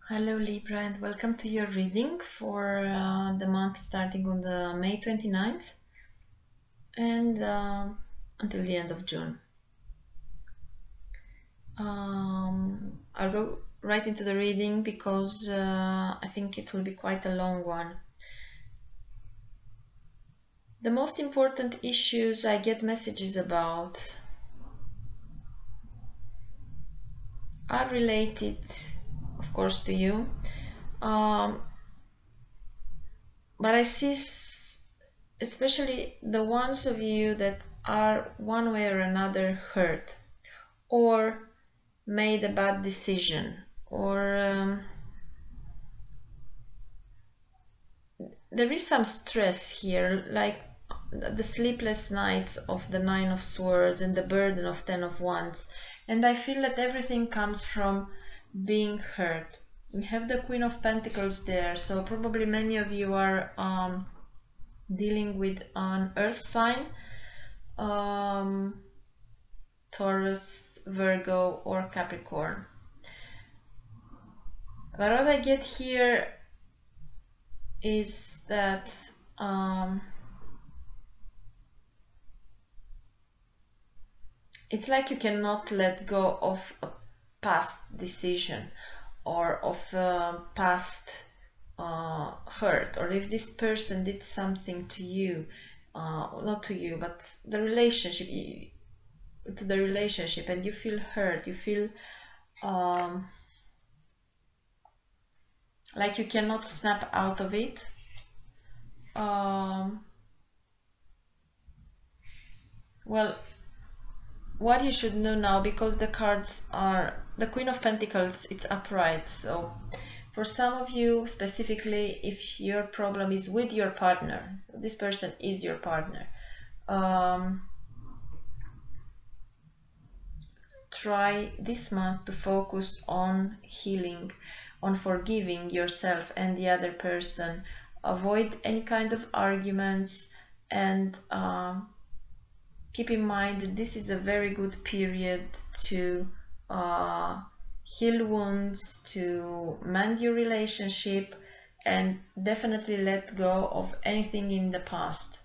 Hello Libra, and welcome to your reading for the month starting on the May 29th and until the end of June. I'll go right into the reading because I think it will be quite a long one. The most important issues I get messages about are related, of course, to you. But I see especially the ones of you that are one way or another hurt or made a bad decision, or there is some stress here, like the sleepless nights of the Nine of Swords and the burden of Ten of Wands, and I feel that everything comes from being hurt. We have the Queen of Pentacles there, so probably many of you are dealing with an earth sign, Taurus, Virgo, or Capricorn. But what I get here is that it's like you cannot let go of a past decision or of a past hurt, or if this person did something to you, not to you, but the relationship, to the relationship, and you feel hurt, you feel like you cannot snap out of it. Well, what you should know now, because the cards are the Queen of Pentacles, it's upright, so for some of you specifically, if your problem is with your partner, this person is your partner, try this month to focus on healing, on forgiving yourself and the other person. Avoid any kind of arguments, and keep in mind that this is a very good period to heal wounds, to mend your relationship, and definitely let go of anything in the past.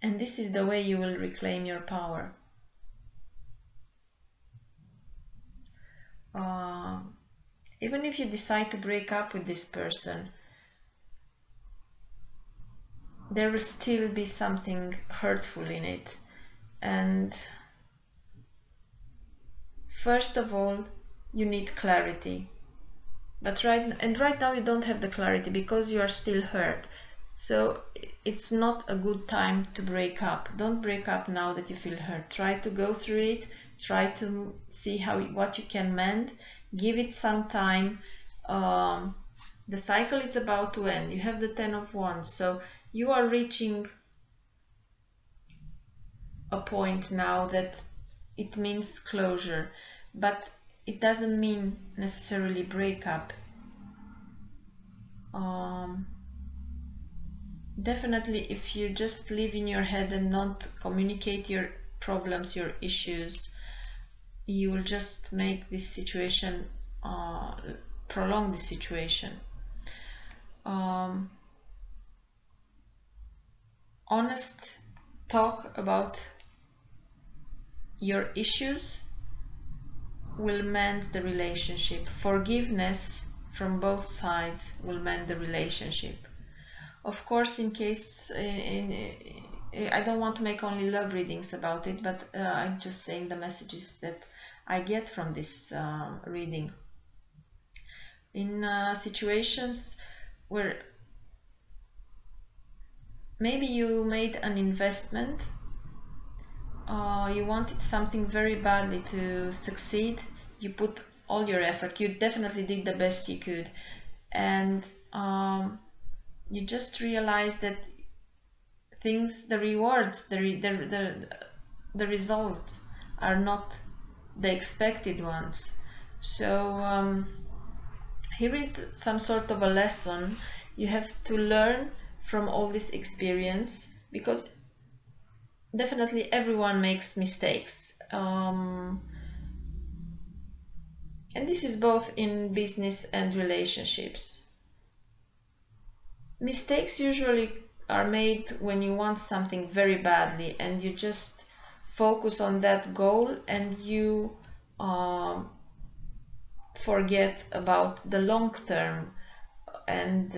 And this is the way you will reclaim your power. Even if you decide to break up with this person, there will still be something hurtful in it. And first of all, you need clarity. But right now you don't have the clarity because you are still hurt. So it's not a good time to break up. Don't break up now that you feel hurt. Try to go through it. Try to see what you can mend. Give it some time. The cycle is about to end. You have the Ten of Wands, so you are reaching a point now that it means closure, but it doesn't mean necessarily breakup. Definitely, if you just live in your head and not communicate your problems, your issues, you will just make this situation, prolong the situation. Honest talk about your issues will mend the relationship. Forgiveness from both sides will mend the relationship. Of course, in case I don't want to make only love readings about it, but I'm just saying the messages that I get from this reading. In situations where maybe you made an investment, you wanted something very badly to succeed, you put all your effort, you definitely did the best you could, and you just realize that things, the rewards, the results are not the expected ones. So here is some sort of a lesson. You have to learn from all this experience, because definitely everyone makes mistakes. And this is both in business and relationships. Mistakes usually are made when you want something very badly and you just focus on that goal and you forget about the long term and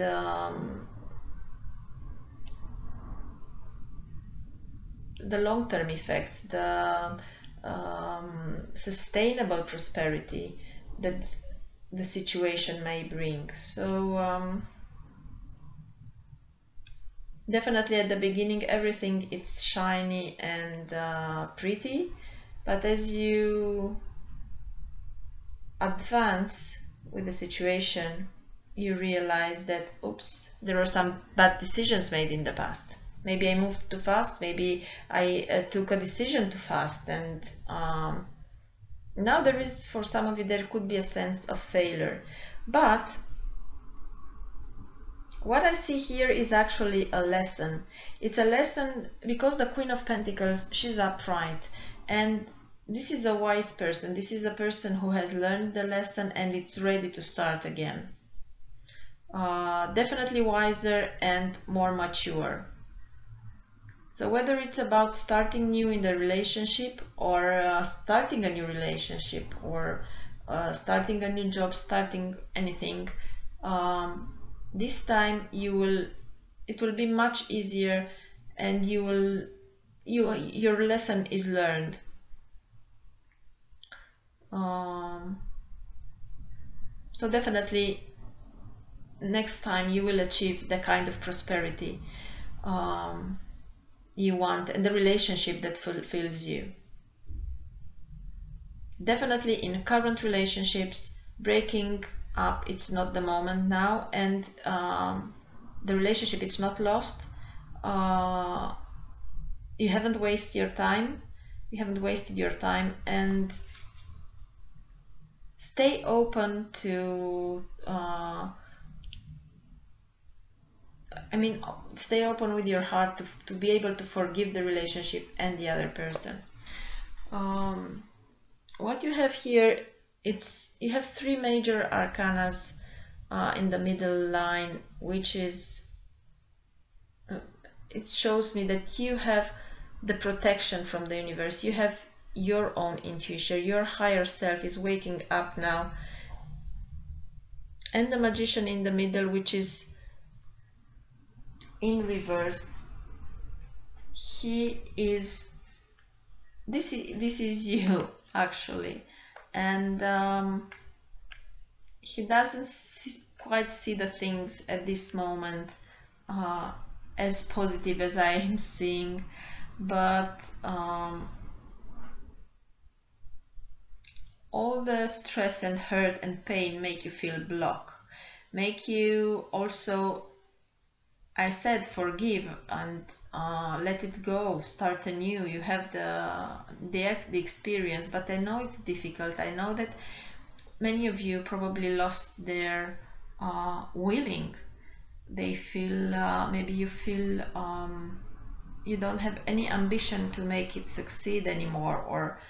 the long-term effects, the sustainable prosperity that the situation may bring. So definitely at the beginning everything it's shiny and pretty, but as you advance with the situation you realize that oops, there were some bad decisions made in the past. Maybe I moved too fast, maybe I took a decision too fast, and now there is, for some of you, there could be a sense of failure. But what I see here is actually a lesson. It's a lesson because the Queen of Pentacles, she's upright, and this is a wise person. This is a person who has learned the lesson and it's ready to start again. Definitely wiser and more mature. So whether it's about starting new in the relationship or starting a new relationship or starting a new job, starting anything, this time it will be much easier and your lesson is learned. So definitely next time you will achieve the kind of prosperity you want and the relationship that fulfills you. Definitely in current relationships, breaking up, it's not the moment now, and the relationship is not lost. You haven't wasted your time. And stay open to stay open with your heart to be able to forgive the relationship and the other person. What you have here, you have three major arcanas in the middle line, which is it shows me that you have the protection from the universe. You have your own intuition. Your higher self is waking up now. And the Magician in the middle, which is in reverse, this is you actually, and he doesn't quite see the things at this moment as positive as I am seeing, but all the stress and hurt and pain make you feel blocked, make you also, I said, forgive and let it go, start anew. You have the experience, but I know it's difficult. I know that many of you probably lost their willing. They feel, maybe you feel you don't have any ambition to make it succeed anymore, or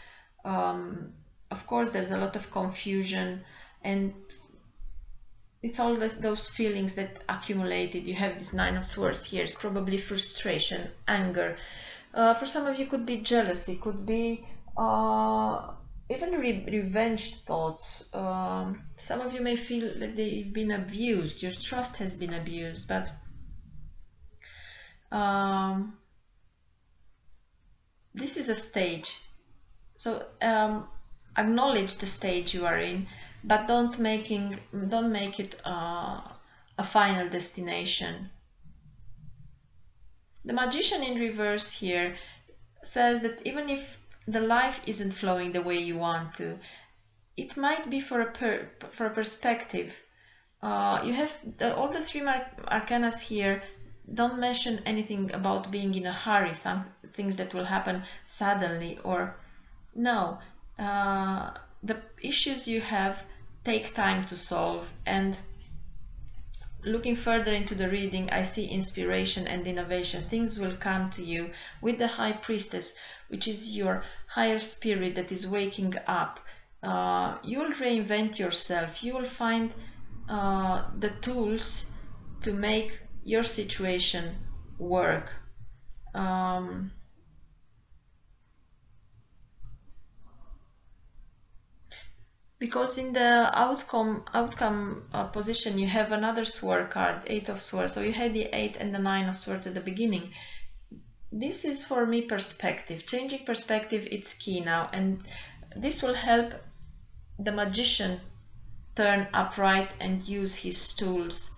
of course there's a lot of confusion, and it's all those feelings that accumulated. You have this Nine of Swords here. It's probably frustration, anger. For some of you, could be jealousy, could be even revenge thoughts. Some of you may feel that they've been abused. Your trust has been abused, but this is a stage. So acknowledge the stage you are in, but don't make it a final destination. The Magician in reverse here says that even if the life isn't flowing the way you want to, it might be for a perspective. You have all the three arcanas here. Don't mention anything about being in a hurry, things that will happen suddenly, or no. The issues you have take time to solve, and looking further into the reading, I see inspiration and innovation. Things will come to you with the High Priestess, which is your higher spirit that is waking up. You will reinvent yourself. You will find the tools to make your situation work. Because in the outcome position you have another sword card, 8 of Swords. So you had the 8 and the 9 of Swords at the beginning. This is for me perspective. Changing perspective, it's key now, and this will help the magician turn upright and use his tools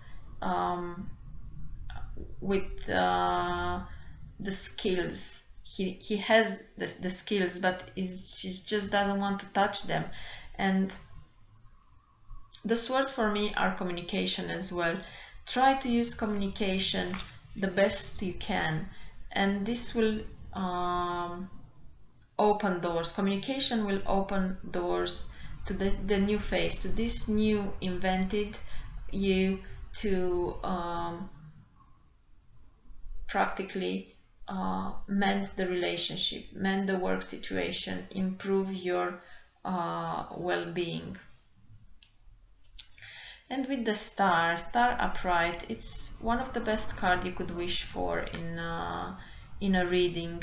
with the skills. He has the skills, but he just doesn't want to touch them. And the swords for me are communication as well. Try to use communication the best you can, and this will open doors. Communication will open doors to the new phase, to this new invented you, to practically mend the relationship, mend the work situation, improve your well-being. And with the star upright, it's one of the best cards you could wish for in a reading.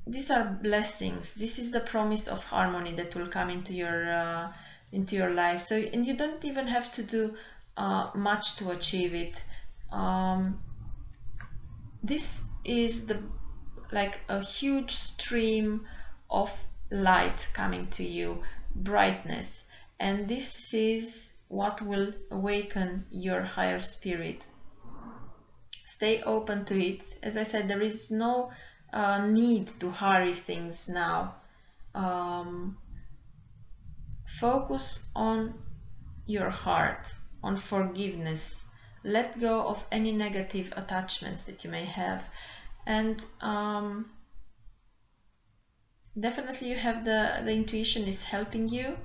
These are blessings. This is the promise of harmony that will come into your life. So, and you don't even have to do much to achieve it. This is like a huge stream of light coming to you, brightness, and this is what will awaken your higher spirit. Stay open to it. As I said, there is no need to hurry things now. Focus on your heart, on forgiveness. Let go of any negative attachments that you may have, and definitely you have the intuition is helping you,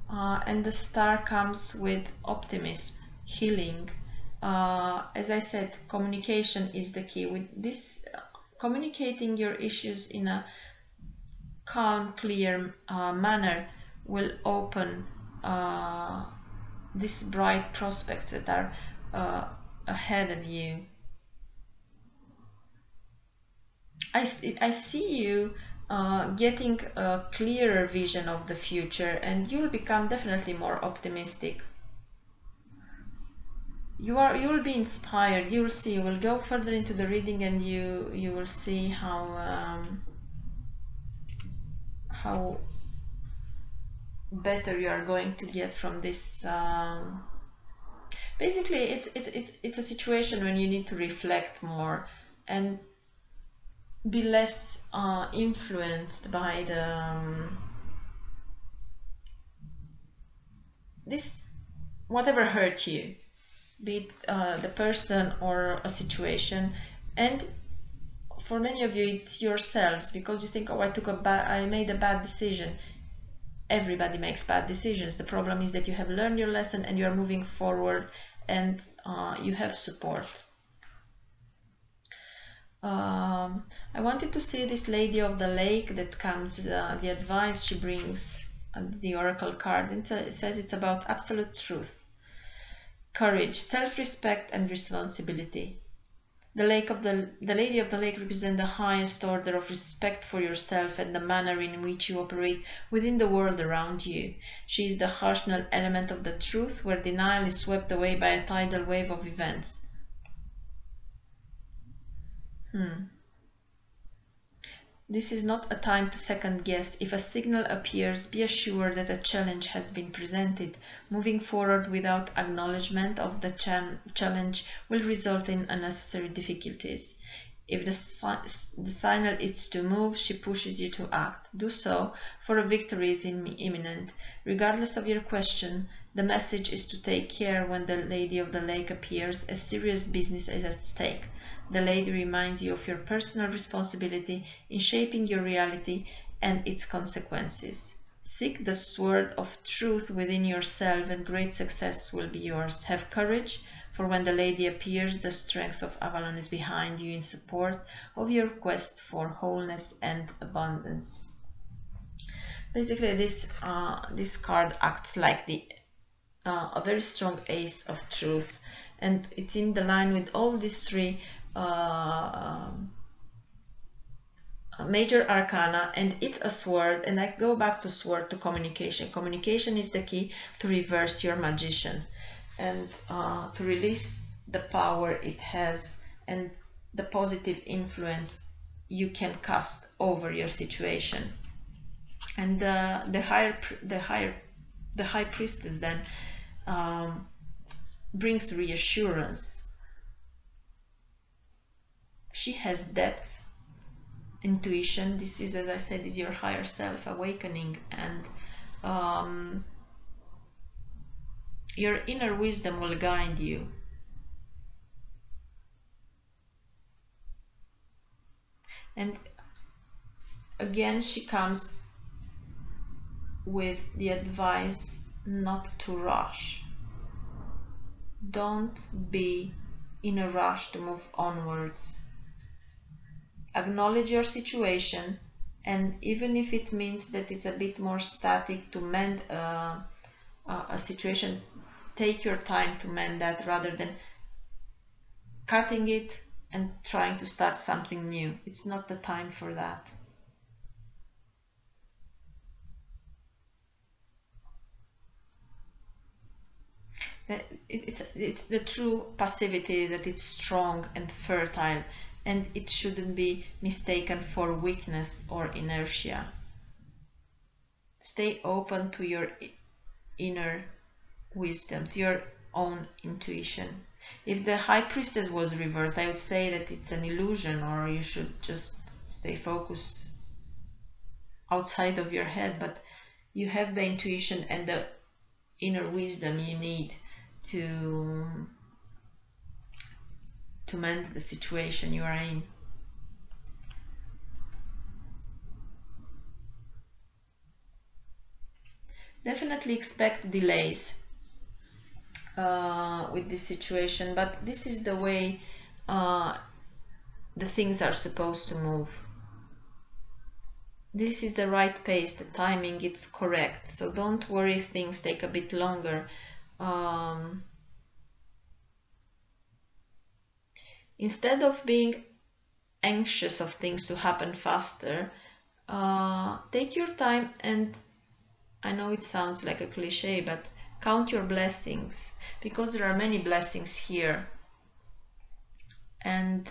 and the star comes with optimism, healing. As I said, communication is the key. With this, communicating your issues in a calm, clear manner will open these bright prospects that are ahead of you. I see you getting a clearer vision of the future, and you'll become definitely more optimistic. You will be inspired. You will see. You will go further into the reading, and you will see how better you are going to get from this. Basically, it's a situation when you need to reflect more and be less influenced by this whatever hurt you, be it the person or a situation. And for many of you, it's yourselves, because you think, oh, I made a bad decision. Everybody makes bad decisions. The problem is that you have learned your lesson and you are moving forward, and you have support. I wanted to see this Lady of the Lake that comes, the advice she brings, the Oracle card. It says it's about absolute truth, courage, self-respect and responsibility. The Lady of the Lake represents the highest order of respect for yourself and the manner in which you operate within the world around you. She is the harsh element of the truth, where denial is swept away by a tidal wave of events. This is not a time to second guess. If a signal appears, be assured that a challenge has been presented. Moving forward without acknowledgement of the challenge will result in unnecessary difficulties. If the signal is to move, she pushes you to act. Do so, for a victory is imminent. Regardless of your question, the message is to take care when the Lady of the Lake appears, as serious business is at stake. The Lady reminds you of your personal responsibility in shaping your reality and its consequences. Seek the sword of truth within yourself, and great success will be yours. Have courage, for when the Lady appears, the strength of Avalon is behind you in support of your quest for wholeness and abundance. Basically, this card acts like the a very strong ace of truth, and it's in the line with all these three major arcana, and it's a sword. And I go back to sword, to communication. Communication is the key to reverse your magician and to release the power it has and the positive influence you can cast over your situation. And the high priestess then brings reassurance. She has depth, intuition. This is, as I said, is your higher self awakening, and your inner wisdom will guide you. And again, she comes with the advice not to rush. Don't be in a rush to move onwards. Acknowledge your situation, and even if it means that it's a bit more static to mend a situation, take your time to mend that rather than cutting it and trying to start something new. It's not the time for that. It's the true passivity that it's strong and fertile, and it shouldn't be mistaken for weakness or inertia. Stay open to your inner wisdom, to your own intuition. If the high priestess was reversed, I would say that it's an illusion, or you should just stay focused outside of your head, but you have the intuition and the inner wisdom you need to mend the situation you are in. Definitely expect delays with this situation, but this is the way the things are supposed to move. This is the right pace, the timing, it's correct. So don't worry if things take a bit longer. Instead of being anxious of things to happen faster, take your time, and I know it sounds like a cliche, but count your blessings, because there are many blessings here. And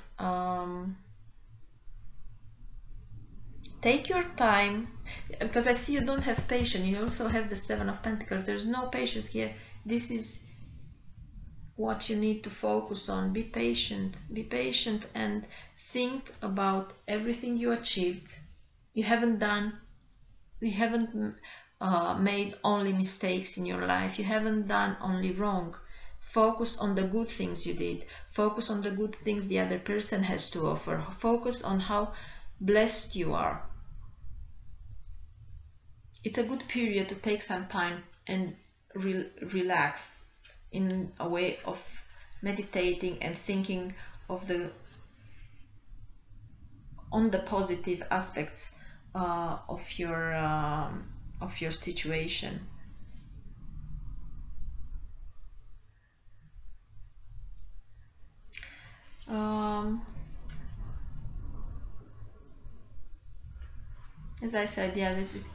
take your time, because I see you don't have patience. You also have the Seven of Pentacles. There's no patience here. This is what you need to focus on. Be patient and think about everything you achieved. You haven't made only mistakes in your life. You haven't done only wrong. Focus on the good things you did. Focus on the good things the other person has to offer. Focus on how blessed you are. It's a good period to take some time and relax in a way of meditating and thinking of on the positive aspects of your situation. As I said, yeah, it's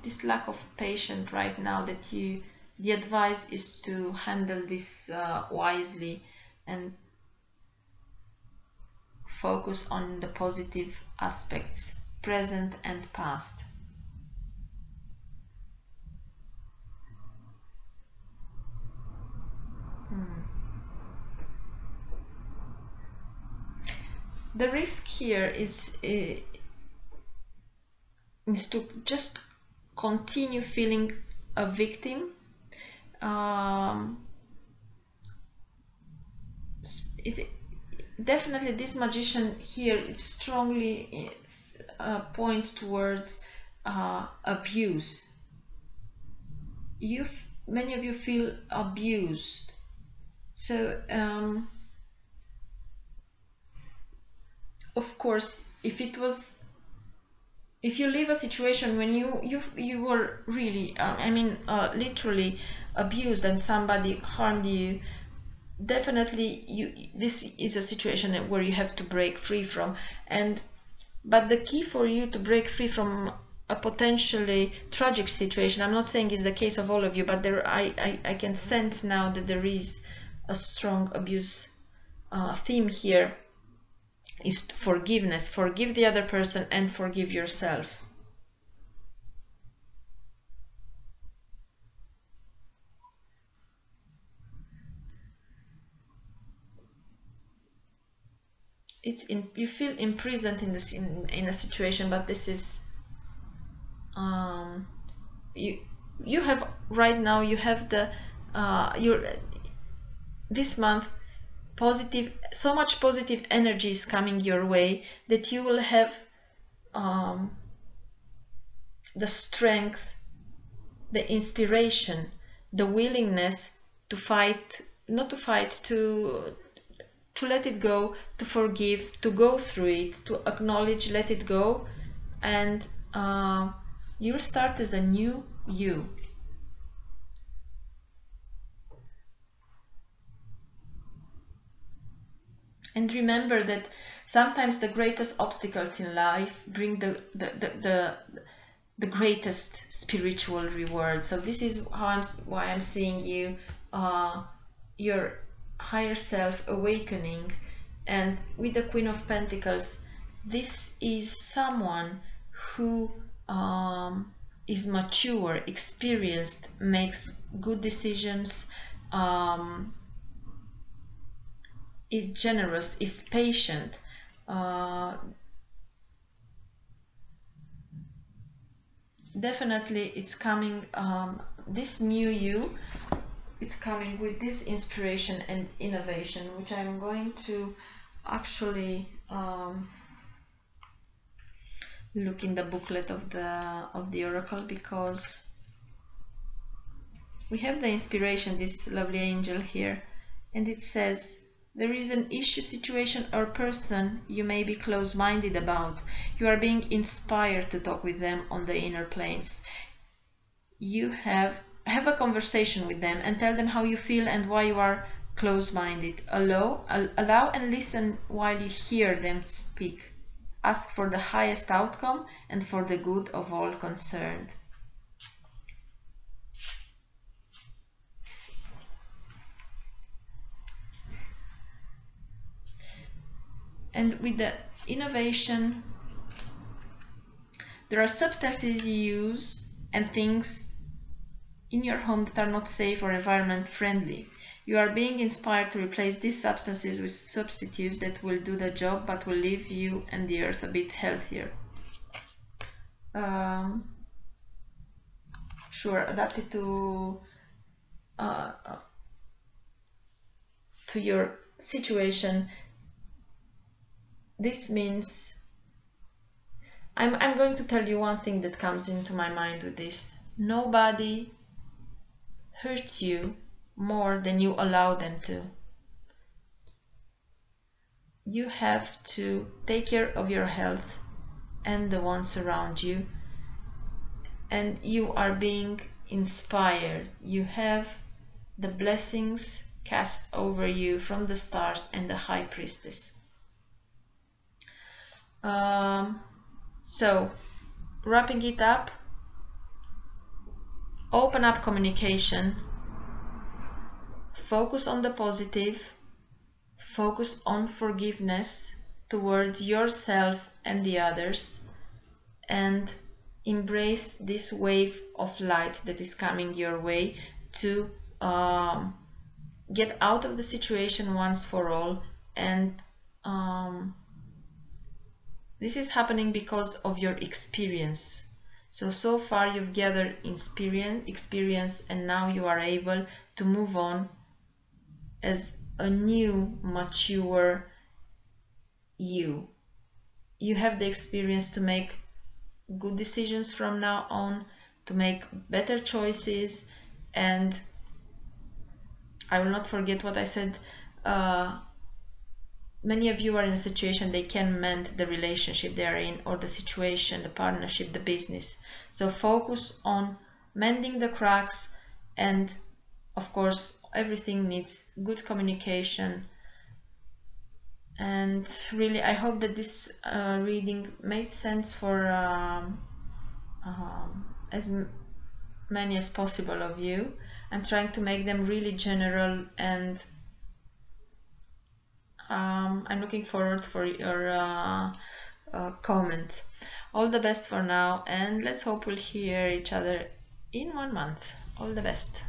this lack of patience right now that the advice is to handle this wisely and focus on the positive aspects, present and past. The risk here is to just continue feeling a victim. Definitely this magician here, it strongly points towards abuse. Many of you feel abused. So of course, if it was if you leave a situation when you were really literally abused and somebody harmed you, definitely this is a situation where you have to break free from. But the key for you to break free from a potentially tragic situation, I'm not saying it's the case of all of you, but I can sense now that there is a strong abuse theme here, is forgiveness. Forgive the other person and forgive yourself. You feel imprisoned in this in a situation, but this is you have right now, you have the this month so much positive energy is coming your way that you will have the strength, the inspiration, the willingness to fight, not to fight, to let it go, to forgive, to go through it, to acknowledge, let it go, and you'll start as a new you. And remember that sometimes the greatest obstacles in life bring the greatest spiritual reward. So this is why I'm seeing you, your higher self awakening. And with the Queen of Pentacles, this is someone who is mature, experienced, makes good decisions, is generous, is patient. Definitely it's coming, this new you, it's coming with this inspiration and innovation, which I'm going to actually look in the booklet of the oracle, because we have the inspiration, this lovely angel here, and it says, there is an issue, situation, or person you may be close-minded about. You are being inspired to talk with them on the inner planes. You have a conversation with them and tell them how you feel and why you are close-minded. Allow and listen while you hear them speak. Ask for the highest outcome and for the good of all concerned. And with the innovation, there are substances you use and things in your home that are not safe or environment friendly. You are being inspired to replace these substances with substitutes that will do the job but will leave you and the earth a bit healthier. Sure, adapted to your situation. This means I'm going to tell you one thing that comes into my mind with this. Nobody hurts you more than you allow them to. You have to take care of your health and the ones around you, and you are being inspired. You have the blessings cast over you from the stars and the High Priestess. So, wrapping it up, open up communication, focus on the positive, focus on forgiveness towards yourself and the others, and embrace this wave of light that is coming your way to get out of the situation once for all. And this is happening because of your experience. So far you've gathered experience, and now you are able to move on as a new, mature you. You have the experience to make good decisions from now on, to make better choices, and I will not forget what I said many of you are in a situation they can mend the relationship they are in, or the situation, the partnership, the business. So focus on mending the cracks, and of course everything needs good communication. And really I hope that this reading made sense for as many as possible of you. I'm trying to make them really general, and I'm looking forward for your comments. All the best for now, and let's hope we'll hear each other in 1 month. All the best.